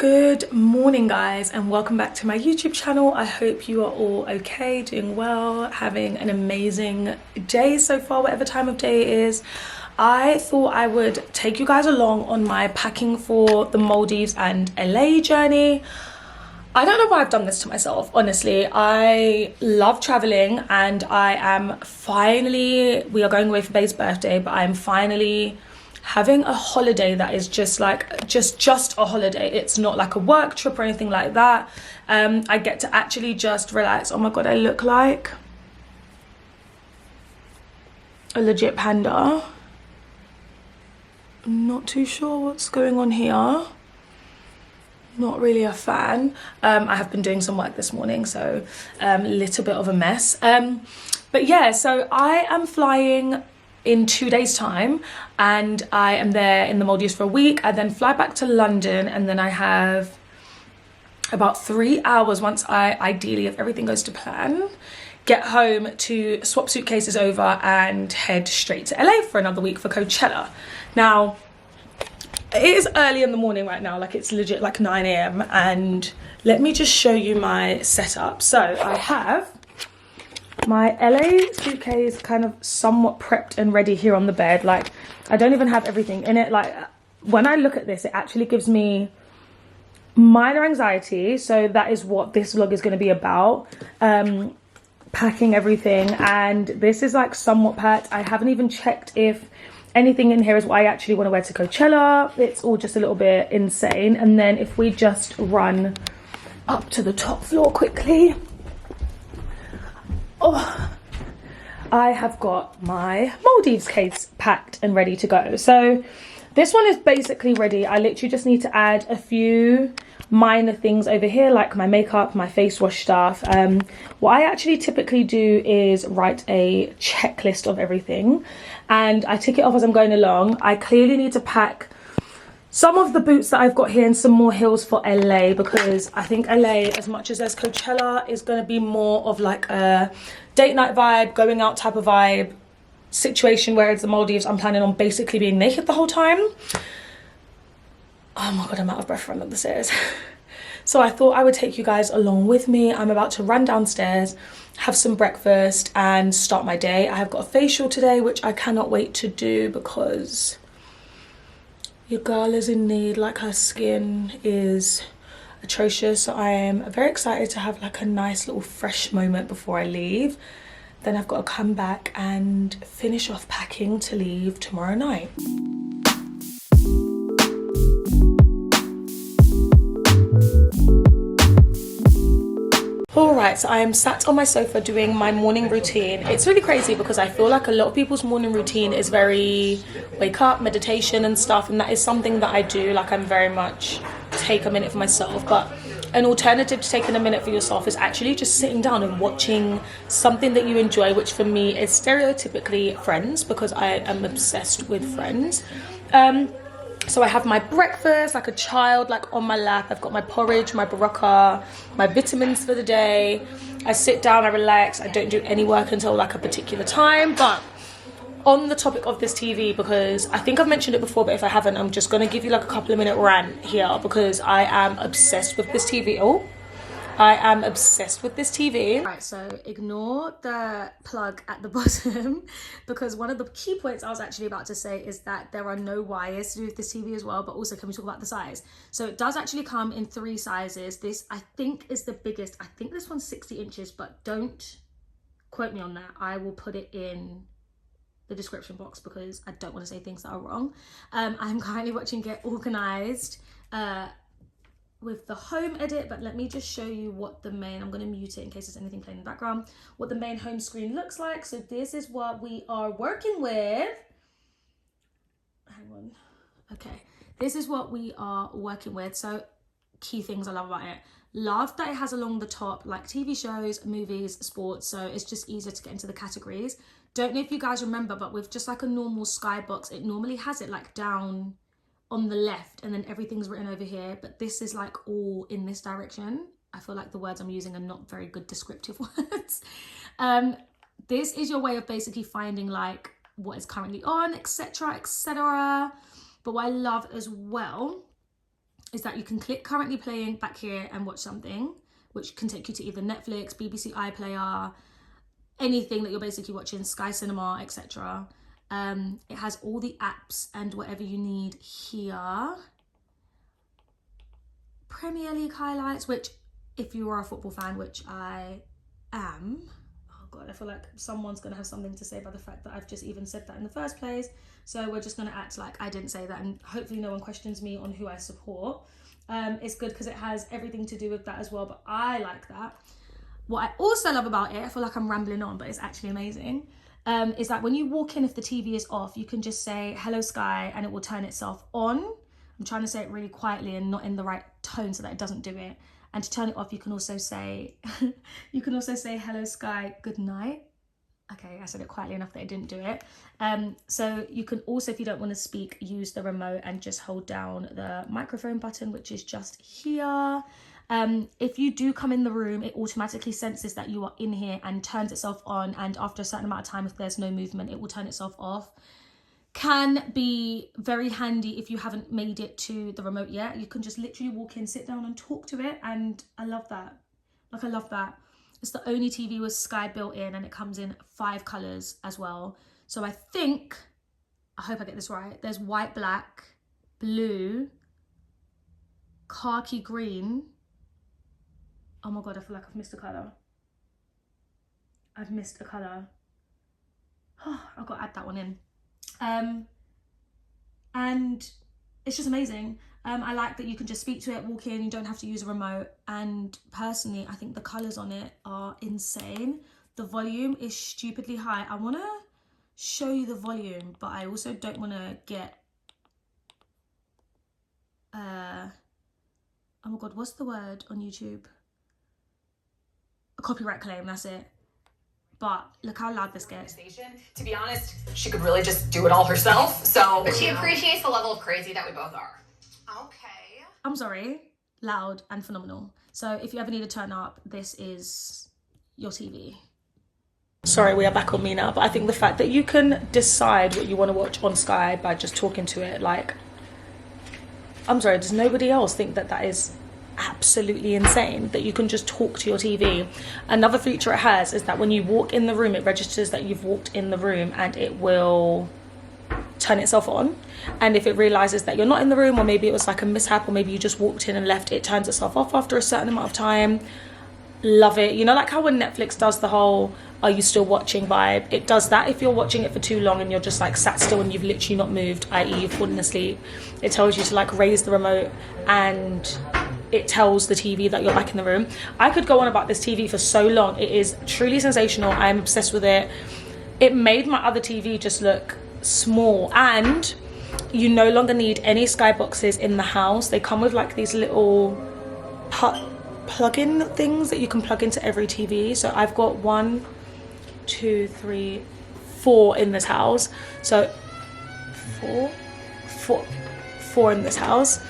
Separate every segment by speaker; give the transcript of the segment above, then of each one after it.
Speaker 1: Good morning guys, and welcome back to my YouTube channel. I hope you are all okay, doing well, having an amazing day so far, whatever time of day it is. I thought I would take you guys along on my packing for the Maldives and LA journey. I don't know why I've done this to myself, honestly. I love traveling, and we are going away for Bae's birthday, but I'm finally having a holiday that is just a holiday. It's not like a work trip or anything like that. I get to actually just relax. Oh my god, I look like a legit panda. I'm not too sure what's going on here. Not really a fan. I have been doing some work this morning, so a little bit of a mess. But yeah, so I am flying in 2 days time, and I am there in the Maldives for a week. I then fly back to London, and then I have about 3 hours, once ideally, if everything goes to plan, get home to swap suitcases over and head straight to LA for another week for Coachella. Now, it is early in the morning right now, like it's legit like 9 a.m. and let me just show you my setup. So I have my LA suitcase kind of somewhat prepped and ready here on the bed. Like, I don't even have everything in it. Like, when I look at this, it actually gives me minor anxiety. So that is what this vlog is going to be about. Packing everything, and this is like somewhat packed. I haven't even checked if anything in here is what I actually want to wear to Coachella. It's all just a little bit insane. And then if we just run up to the top floor quickly. Oh, I have got my Maldives case packed and ready to go. So this one is basically ready. I literally just need to add a few minor things over here, like my makeup, my face wash stuff. What I actually typically do is write a checklist of everything, and I tick it off as I'm going along. I clearly need to pack some of the boots that I've got here and some more heels for LA, because I think LA, as much as there's Coachella, is going to be more of like a date night vibe, going out type of vibe situation, whereas the Maldives, I'm planning on basically being naked the whole time. Oh my god, I'm out of breath running up the stairs. So I thought I would take you guys along with me. I'm about to run downstairs, have some breakfast, and start my day. I have got a facial today, which I cannot wait to do because your girl is in need. Like, her skin is atrocious. So I am very excited to have like a nice little fresh moment before I leave. Then I've got to come back and finish off packing to leave tomorrow night. Alright, so I am sat on my sofa doing my morning routine. It's really crazy because I feel like a lot of people's morning routine is very wake up, meditation and stuff, and that is something that I do. Like, I'm very much take a minute for myself, but an alternative to taking a minute for yourself is actually just sitting down and watching something that you enjoy, which for me is stereotypically Friends, because I am obsessed with Friends. So I have my breakfast like a child, like on my lap. I've got my porridge, my baraka, my vitamins for the day. I sit down, I relax. I don't do any work until like a particular time. But on the topic of this TV, because I think I've mentioned it before, but if I haven't, I'm just going to give you like a couple of minute rant here, because I am obsessed with this TV. Oh, I am obsessed with this TV. Right, so ignore the plug at the bottom, because one of the key points I was actually about to say is that there are no wires to do with this TV as well. But also, can we talk about the size? So it does actually come in 3 sizes. This, I think, is the biggest. I think this one's 60 inches, but don't quote me on that. I will put it in the description box because I don't want to say things that are wrong. I'm currently watching Get Organized with the home edit, but let me just show you what the main, I'm going to mute it in case there's anything playing in the background, what the main home screen looks like. So this is what we are working with. Hang on. Okay, this is what we are working with. So key things I love about it: love that it has along the top like TV shows, movies, sports, so it's just easier to get into the categories. Don't know if you guys remember, but with just like a normal skybox, it normally has it like down on the left and then everything's written over here, but this is like all in this direction. I feel like the words I'm using are not very good descriptive words. This is your way of basically finding like what is currently on, etc, etc. But what I love as well is that you can click currently playing back here and watch something, which can take you to either Netflix, BBC iPlayer, anything that you're basically watching, Sky Cinema, etc. It has all the apps and whatever you need here. Premier League highlights, which if you are a football fan, which I am, oh god, I feel like someone's gonna have something to say about the fact that I've just even said that in the first place. So we're just gonna act like I didn't say that, and hopefully no one questions me on who I support. It's good because it has everything to do with that as well, but I like that. What I also love about it, I feel like I'm rambling on, but it's actually amazing, is that when you walk in, if the TV is off, you can just say, hello Sky, and it will turn itself on. I'm trying to say it really quietly and not in the right tone so that it doesn't do it. And to turn it off, you can also say, hello Sky, good night. Okay, I said it quietly enough that I didn't do it. So you can also, if you don't want to speak, use the remote and just hold down the microphone button, which is just here. If you do come in the room, it automatically senses that you are in here and turns itself on. And after a certain amount of time, if there's no movement, it will turn itself off. Can be very handy if you haven't made it to the remote yet. You can just literally walk in, sit down and talk to it. And I love that. Like, I love that. It's the only TV with Sky built in, and it comes in 5 colors as well. So I think, I hope I get this right. There's white, black, blue, khaki green. Oh my God, I feel like I've missed a color. I've missed a color. Oh, I've got to add that one in. And it's just amazing. I like that you can just speak to it, walk in, you don't have to use a remote. And personally, I think the colors on it are insane. The volume is stupidly high. I want to show you the volume, but I also don't want to get oh my God, what's the word on YouTube? A copyright claim, that's it. But look how loud this gets.
Speaker 2: To be honest, she could really just do it all herself. So, but she appreciates the level of crazy that we both are. Okay.
Speaker 1: I'm sorry, loud and phenomenal. So if you ever need to turn up, this is your TV. Sorry, we are back on me now, but I think the fact that you can decide what you want to watch on Sky by just talking to it, like, I'm sorry, does nobody else think that that is absolutely insane, that you can just talk to your TV? Another feature it has is that when you walk in the room, it registers that you've walked in the room and it will turn itself on. And if it realizes that you're not in the room, or maybe it was like a mishap, or maybe you just walked in and left, it turns itself off after a certain amount of time. Love it. You know, like how when Netflix does the whole are you still watching vibe, it does that if you're watching it for too long and you're just like sat still and you've literally not moved, i.e. you've fallen asleep. It tells you to like raise the remote and it tells the TV that you're back in the room. I could go on about this TV for so long. It is truly sensational. I'm obsessed with it. It made my other TV just look small, and you no longer need any Sky boxes in the house. They come with like these little plug-in things that you can plug into every TV. So I've got 1, 2, 3, 4 in this house. So four in this house.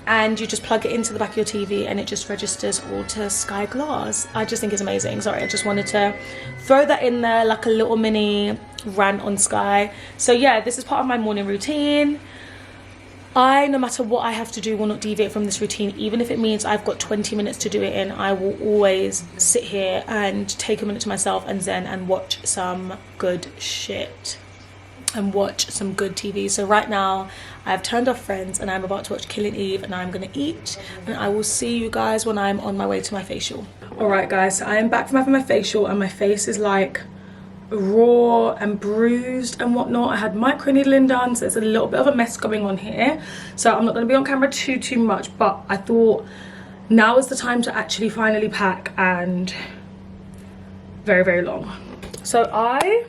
Speaker 1: And you just plug it into the back of your TV and it just registers all to Sky Glass. I just think it's amazing. Sorry, I just wanted to throw that in there like a little mini rant on Sky. So yeah, this is part of my morning routine. No matter what I have to do, will not deviate from this routine. Even if it means I've got 20 minutes to do it in, I will always sit here and take a minute to myself and zen and watch some good shit and watch some good TV. So right now I've turned off Friends and I'm about to watch Killing Eve, and I'm gonna eat, and I will see you guys when I'm on my way to my facial. All right guys, so I am back from having my facial and my face is like raw and bruised and whatnot. I had microneedling done, so there's a little bit of a mess going on here. So I'm not gonna be on camera too much, but I thought now is the time to actually finally pack, and very long. So I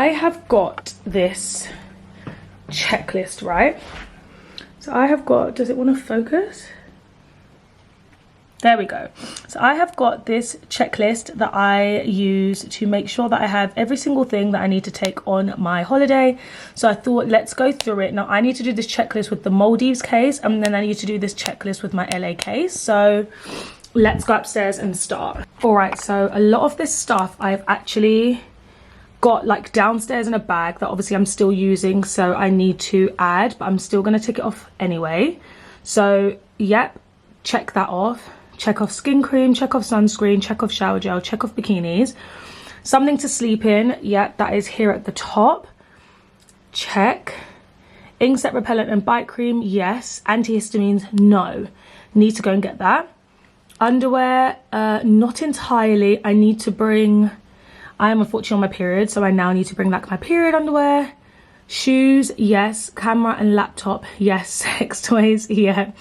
Speaker 1: have got this checklist, right? So I have got, does it want to focus? There we go. So I have got this checklist that I use to make sure that I have every single thing that I need to take on my holiday. So I thought, let's go through it. Now I need to do this checklist with the Maldives case, and then I need to do this checklist with my LA case. So let's go upstairs and start. All right, so a lot of this stuff I've actually got like downstairs in a bag that obviously I'm still using, so I need to add, but I'm still going to tick it off anyway. So yep, check that off. Check off skin cream, check off sunscreen, check off shower gel, check off bikinis. Something to sleep in, yep, that is here at the top. Check. Insect repellent and bite cream, yes. Antihistamines, no. Need to go and get that. Underwear, not entirely. I need to bring, I am unfortunately on my period, so I now need to bring like my period underwear. Shoes, yes. Camera and laptop, yes. Sex toys, yeah.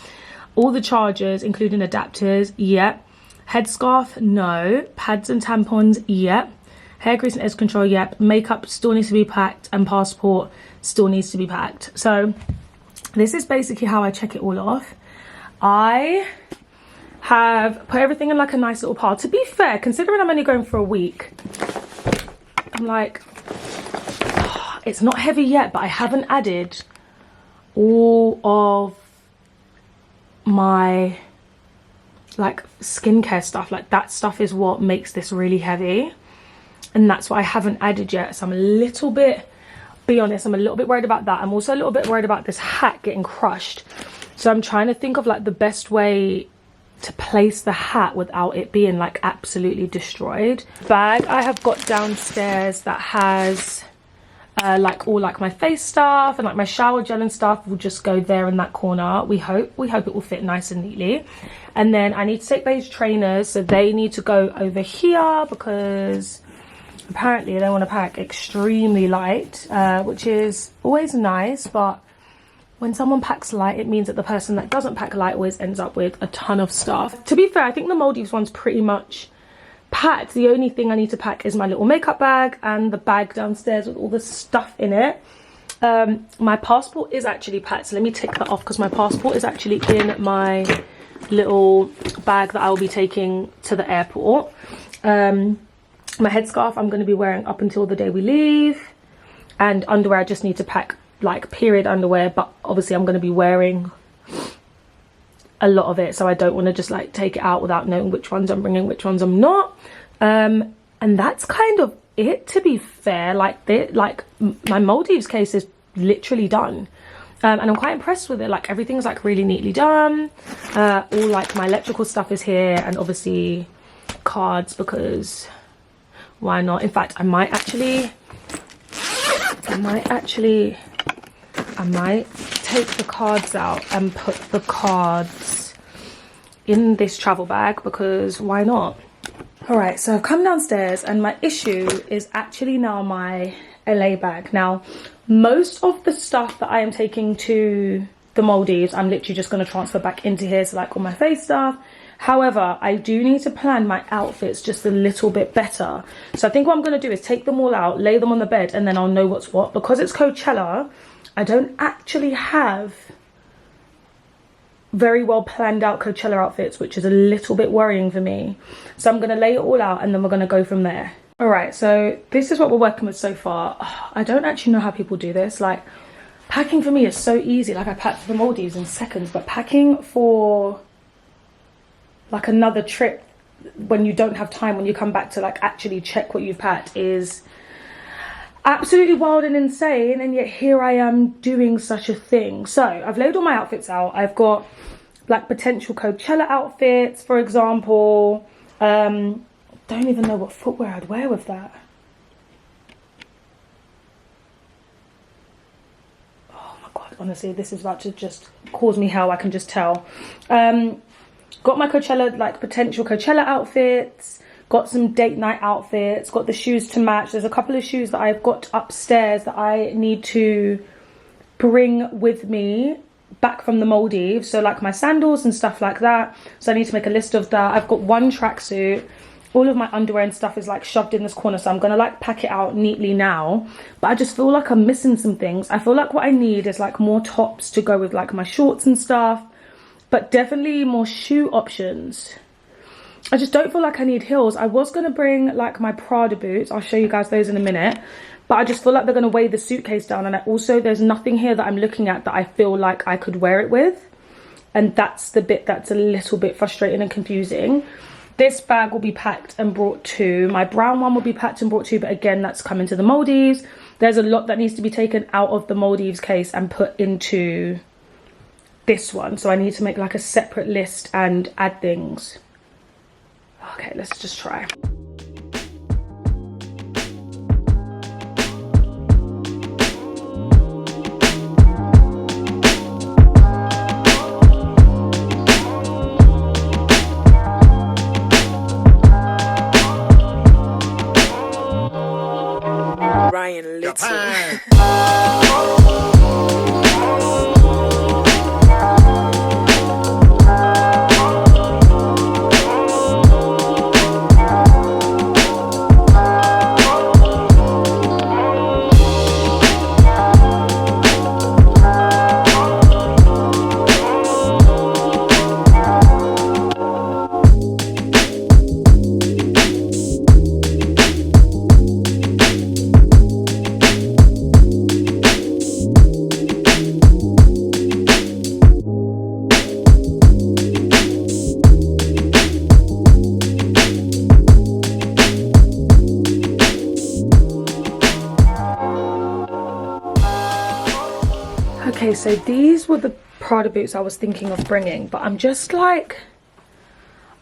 Speaker 1: All the chargers, including adapters, yep. Headscarf, no. Pads and tampons, yep. Hair grease and edge control, yep. Makeup still needs to be packed, and passport still needs to be packed. So this is basically how I check it all off. I have put everything in like a nice little pile. To be fair, considering I'm only going for a week, I'm like, it's not heavy yet, but I haven't added all of my like skincare stuff. Like that stuff is what makes this really heavy, and that's what I haven't added yet. So I'm a little bit, be honest, I'm a little bit worried about that. I'm also a little bit worried about this hat getting crushed. So I'm trying to think of like the best way to place the hat without it being like absolutely destroyed. Bag I have got downstairs that has like all like my face stuff, and like my shower gel and stuff will just go there in that corner. We hope it will fit nice and neatly. And then I need to take beige trainers, so they need to go over here because apparently they want to pack extremely light, which is always nice, but when someone packs light, it means that the person that doesn't pack light always ends up with a ton of stuff. To be fair, I think the Maldives one's pretty much packed. The only thing I need to pack is my little makeup bag and the bag downstairs with all the stuff in it. My passport is actually packed, so let me take that off because my passport is actually in my little bag that I will be taking to the airport. My headscarf I'm going to be wearing up until the day we leave, and underwear I just need to pack like period underwear, but obviously I'm going to be wearing a lot of it, so I don't want to just like take it out without knowing which ones I'm bringing, which ones I'm not. And that's kind of it, to be fair. Like my Maldives case is literally done, and I'm quite impressed with it. Like everything's like really neatly done. All like my electrical stuff is here, and obviously cards, because why not? In fact, I might take the cards out and put the cards in this travel bag, because why not? All right, so I've come downstairs and my issue is actually now my LA bag. Now, most of the stuff that I am taking to the Maldives, I'm literally just going to transfer back into here, so like all my face stuff. However, I do need to plan my outfits just a little bit better. So I think what I'm going to do is take them all out, lay them on the bed, and then I'll know what's what. Because it's Coachella, I don't actually have very well planned out Coachella outfits, which is a little bit worrying for me. So I'm going to lay it all out and then we're going to go from there. All right, so this is what we're working with so far. I don't actually know how people do this. Like, packing for me is so easy. Like, I packed for the Maldives in seconds, but packing for like another trip when you don't have time, when you come back to like actually check what you've packed, is absolutely wild and insane. And yet here I am doing such a thing. So I've laid all my outfits out. I've got like potential Coachella outfits, for example. Don't even know what footwear I'd wear with that. Oh my god, honestly, this is about to just cause me hell, I can just tell. Got my Coachella, like potential Coachella outfits, got some date night outfits, got the shoes to match. There's a couple of shoes that I've got upstairs that I need to bring with me back from the Maldives. So like my sandals and stuff like that. So I need to make a list of that. I've got one tracksuit. All of my underwear and stuff is like shoved in this corner. So I'm going to like pack it out neatly now. But I just feel like I'm missing some things. I feel like what I need is like more tops to go with like my shorts and stuff. But definitely more shoe options. I just don't feel like I need heels. I was going to bring like my Prada boots. I'll show you guys those in a minute. But I just feel like they're going to weigh the suitcase down. And there's nothing here that I'm looking at that I feel like I could wear it with. And that's the bit that's a little bit frustrating and confusing. This bag will be packed and brought to, my brown one will be packed and brought to, but again, that's coming to the Maldives. There's a lot that needs to be taken out of the Maldives case and put into this one. So I need to make like a separate list and add things. Okay, let's just try. Okay, so these were the Prada boots I was thinking of bringing, but I'm just like,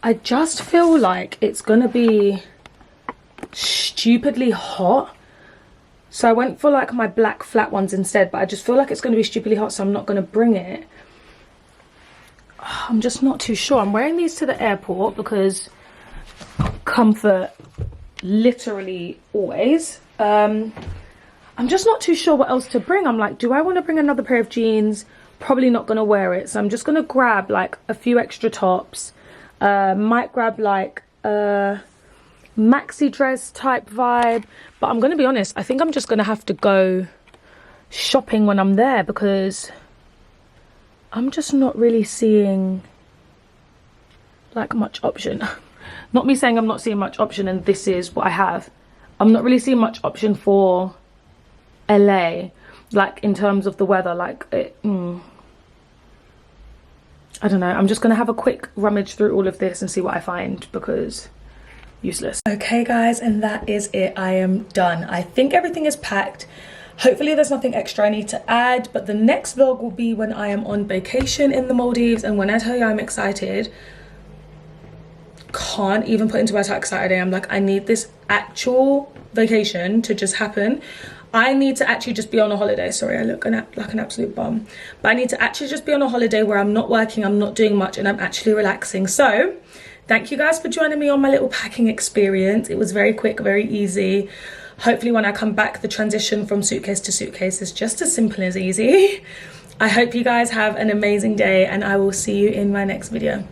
Speaker 1: I just feel like it's gonna be stupidly hot. So I went for like my black flat ones instead, but I just feel like it's gonna be stupidly hot, so I'm not gonna bring it. I'm just not too sure. I'm wearing these to the airport because comfort literally always. I'm just not too sure what else to bring. I'm like, do I want to bring another pair of jeans? Probably not going to wear it. So I'm just going to grab like a few extra tops. Might grab like a maxi dress type vibe. But I'm going to be honest, I think I'm just going to have to go shopping when I'm there because I'm just not really seeing like much option. Not me saying I'm not seeing much option and this is what I have. I'm not really seeing much option for LA, like in terms of the weather, like I don't know. I'm just gonna have a quick rummage through all of this and see what I find because useless. Okay guys, and that is it. I am done. I think everything is packed. Hopefully there's nothing extra I need to add, but the next vlog will be when I am on vacation in the Maldives. And when I tell you I'm excited, can't even put into words how excited I am. Like, I need this actual vacation to just happen. I need to actually just be on a holiday. Sorry, I look like an absolute bum. But I need to actually just be on a holiday where I'm not working, I'm not doing much, and I'm actually relaxing. So thank you guys for joining me on my little packing experience. It was very quick, very easy. Hopefully when I come back, the transition from suitcase to suitcase is just as simple as easy. I hope you guys have an amazing day, and I will see you in my next video.